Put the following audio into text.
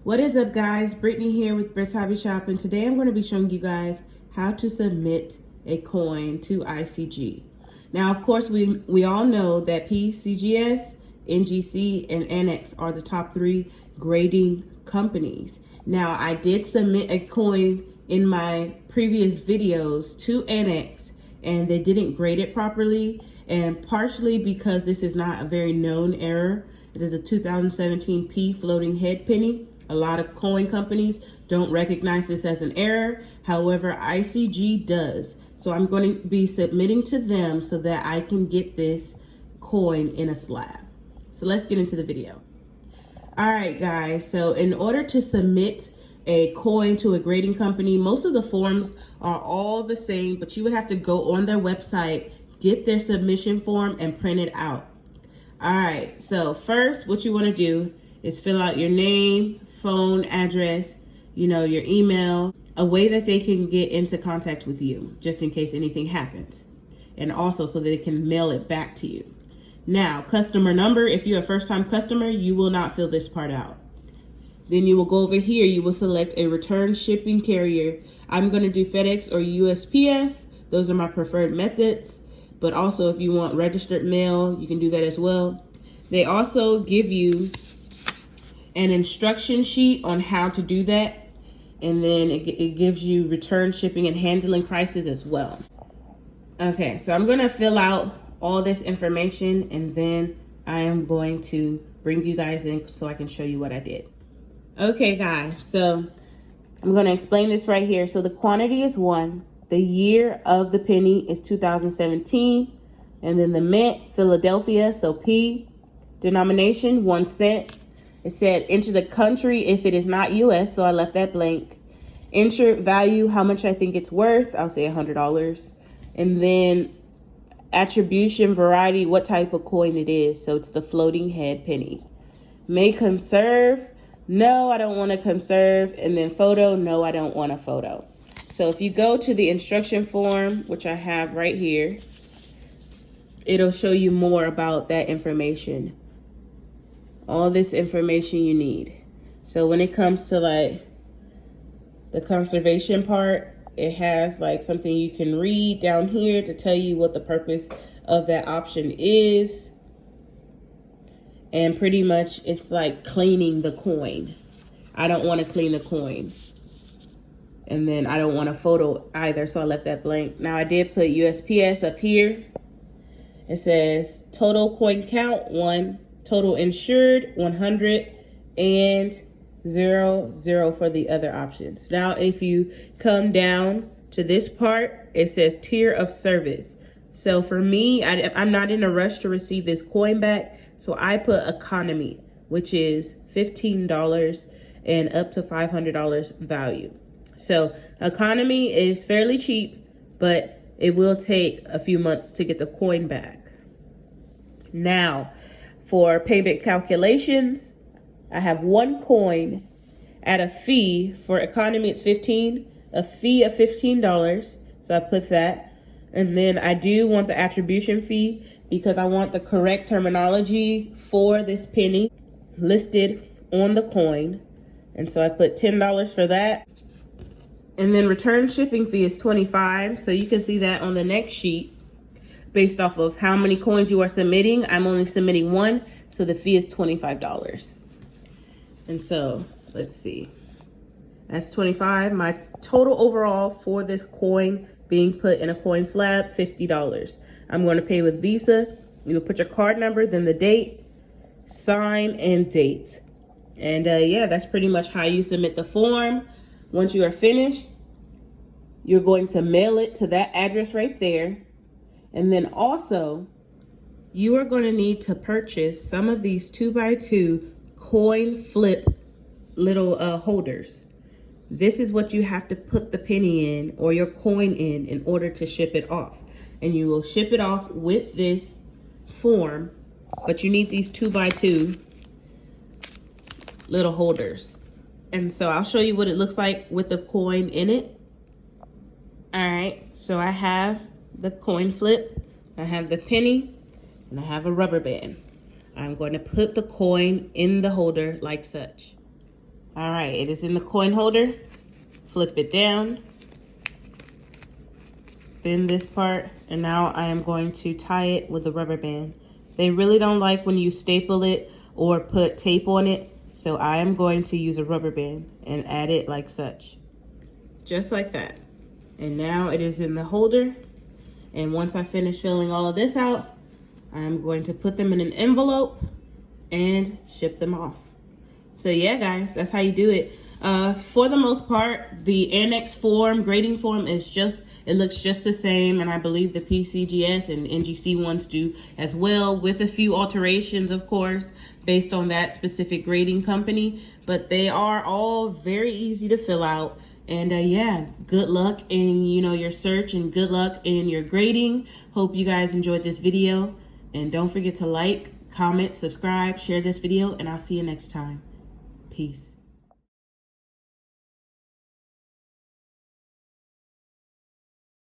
What is up, guys? Brittany here with Britt's Hobby Shop, and today I'm going to be showing you guys how to submit a coin to ICG. Now, of course, we all know that PCGS, NGC, and Annex are the top 3 grading companies. Now, I did submit a coin in my previous videos to Annex, and they didn't grade it properly, and partially because this is not a very known error. It is a 2017 P floating head penny. A lot of coin companies don't recognize this as an error. However, ICG does. So I'm going to be submitting to them so that I can get this coin in a slab. So let's get into the video. All right, guys. So in order to submit a coin to a grading company, most of the forms are all the same, but you would have to go on their website, get their submission form, and print it out. All right. So first, what you want to do is fill out your name, phone address, your email, a way that they can get into contact with you just in case anything happens. And also so that they can mail it back to you. Now, customer number, if you're a first-time customer, you will not fill this part out. Then you will go over here, you will select a return shipping carrier. I'm going to do FedEx or USPS. Those are my preferred methods. But also if you want registered mail, you can do that as well. They also give you an instruction sheet on how to do that, and then it gives you return shipping and handling prices as well. Okay, so I'm gonna fill out all this information, and then I am going to bring you guys in so I can show you what I did. Okay, guys, so I'm gonna explain this right here. So the quantity is 1, the year of the penny is 2017, and then the mint, Philadelphia, so P, denomination 1 cent. It said enter the country if it is not US, so I left that blank. Enter value, how much I think it's worth. I'll say $100. And then attribution, variety, what type of coin it is. So it's the floating head penny. May conserve. No, I don't want to conserve. And then photo. No, I don't want a photo. So if you go to the instruction form, which I have right here, it'll show you more about that information. All this information you need. So when it comes to like the conservation part, it has like something you can read down here to tell you what the purpose of that option is. And pretty much it's like cleaning the coin. I don't want to clean the coin. And then I don't want a photo either, so I left that blank. Now I did put USPS up here. It says total coin count 1. Total insured 100, and 0 for the other options. Now, if you come down to this part, it says tier of service. So for me, I'm not in a rush to receive this coin back. So I put economy, which is $15 and up to $500 value. So economy is fairly cheap, but it will take a few months to get the coin back. Now, for payment calculations, I have 1 coin at a fee. For economy, it's 15, a fee of $15. So I put that. And then I do want the attribution fee because I want the correct terminology for this penny listed on the coin. And so I put $10 for that. And then return shipping fee is $25. So you can see that on the next sheet. Based off of how many coins you are submitting, I'm only submitting 1, so the fee is $25. And so, let's see. That's $25. My total overall for this coin being put in a coin slab, $50. I'm going to pay with Visa. You will put your card number, then the date, sign, and date. And yeah, that's pretty much how you submit the form. Once you are finished, you're going to mail it to that address right there. And then also, you are going to need to purchase some of these 2x2 coin flip little holders. This is what you have to put the penny in or your coin in order to ship it off. And you will ship it off with this form, but you need these 2x2 little holders. And so I'll show you what it looks like with the coin in it. All right, so I have the coin flip, I have the penny, and I have a rubber band. I'm going to put the coin in the holder like such. All right, it is in the coin holder. Flip it down. Bend this part, and now I am going to tie it with a rubber band. They really don't like when you staple it or put tape on it, so I am going to use a rubber band and add it like such. Just like that. And now it is in the holder. And once I finish filling all of this out, I'm going to put them in an envelope and ship them off. So yeah, guys, that's how you do it. For the most part, the annex form, grading form is just, it looks just the same. And I believe the PCGS and NGC ones do as well, with a few alterations, of course, based on that specific grading company. But they are all very easy to fill out. And yeah, good luck in, your search, and good luck in your grading. Hope you guys enjoyed this video. And don't forget to like, comment, subscribe, share this video, and I'll see you next time. Peace.